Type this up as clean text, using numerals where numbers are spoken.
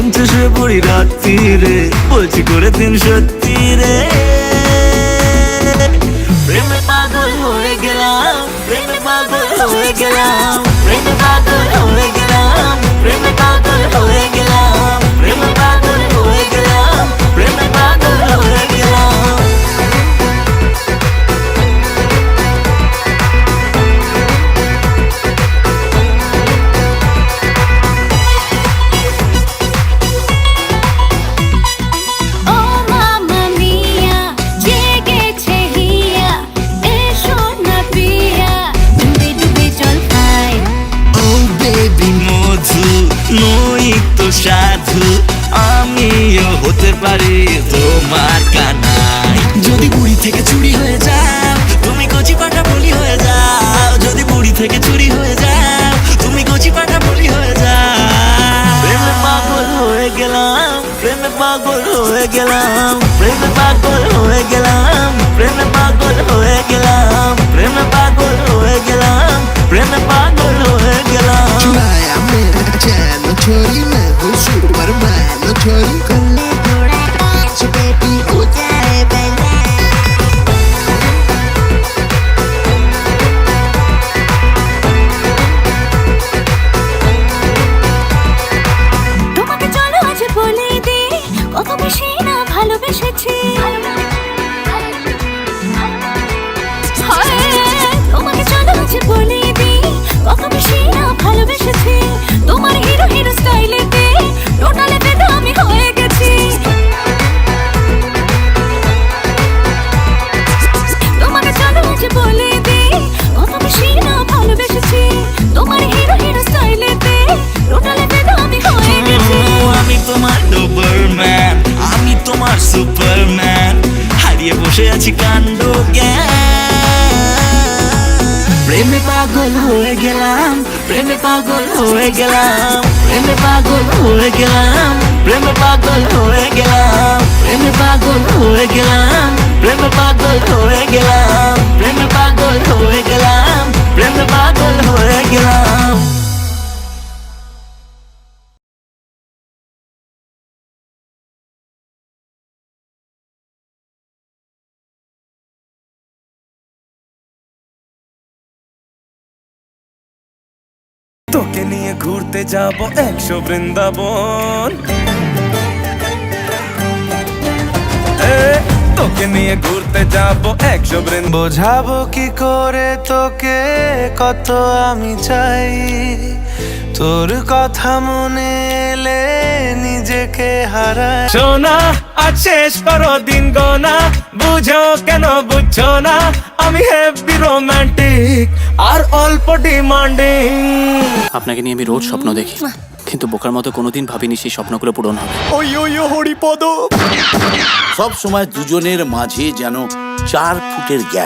মঞ্চে শুয়ে পড়ি রাত্রি রে, বলছি করে দিন সত্যি রে। প্রেমে পাগল হয়ে গেলাম, প্রেমে পাগল হয়ে গেলাম, প্রেমে পাগল হয়ে গেলাম, প্রেমে পাগল হয়ে গেলাম, প্রেমে পাগল হয়ে গেলাম, প্রেমে পাগল হয়ে গেলাম। নই তো সাধু, আমিও হতে পারি তোমার কানাই। যদি বুড়ি থেকে চুরি হয়ে যাও, তুমি কচি পাটা বলি হয়ে যাও। যদি বুড়ি থেকে চুরি হয়ে যাও, তুমি কচি পাটা বলি হয়ে যাও। প্রেমে পাগল হয়ে গেলাম, প্রেমে পাগল হয়ে গেলাম, প্রেমে পাগল হয়ে গেলাম, প্রেমে পাগল হয়ে গেলাম, প্রেমে পাগল হয়ে গেলাম, প্রেমে পাগল হয়ে গেলাম। चैनो छोरी मैं हूँ सुपरमैन छोरी गले घोड़ा नाच बेबी हो जाए बेला। তোমাকে চলো আজ বলে দে কত বেশি না ভালোবেসেছি। তোমাকে চলো আজ বলে দে কত বেশি না ভালোবেসেছি। তোমার হিরো হিরো স্টাইলেতে টোটালে বেদা আমি হয়ে গেছি। তোমাকে চলো আজ বলে দে কত বেশি না ভালোবেসেছি। তোমার হিরো হিরো স্টাইলেতে টোটালে বেদা আমি হয়ে গেছি। আমি তোমার ডোবারম্যান, আমি তোমার সুপারম্যান, হারিয়ে বসে আছি কাণ্ড জ্ঞান। প্রেমে পাগল হয়ে গেলাম, প্রেমে পাগল হয়ে গেলাম, প্রেমে পাগল হয়ে গেলাম, প্রেমে পাগল হয়ে গেলাম, প্রেমে পাগল হয়ে গেলাম, প্রেমে পাগল হয়ে গেলাম, প্রেমে পাগল হয়ে গেলাম, প্রেমে পাগল হয়ে গেলাম। তোকে নিয়ে ঘুরতে যাব 100 বৃন্দাবন, তোকে নিয়ে ঘুরতে যাব 100 বৃন্দাবন। বোঝাবো কি করে তোকে কত আমি চাই, তোর কথা মনে এলে নিজেকে হারাই। সোনা আজ শেষ করো দিন গোনা, বুঝো কেন বুঝছো না, আমি হেভি রোমান্টিক আর অল্প ডিমান্ডিং। আপনাকে নিয়ে আমি রোজ স্বপ্ন দেখি, কিন্তু বোকার মতো কোনোদিন ভাবিনি সেই স্বপ্নগুলো পূরণ হবে। ওই ওই হরিপদ। সব সময় দুজনের মাঝে যেন 4 ফুটের গ্যাপ।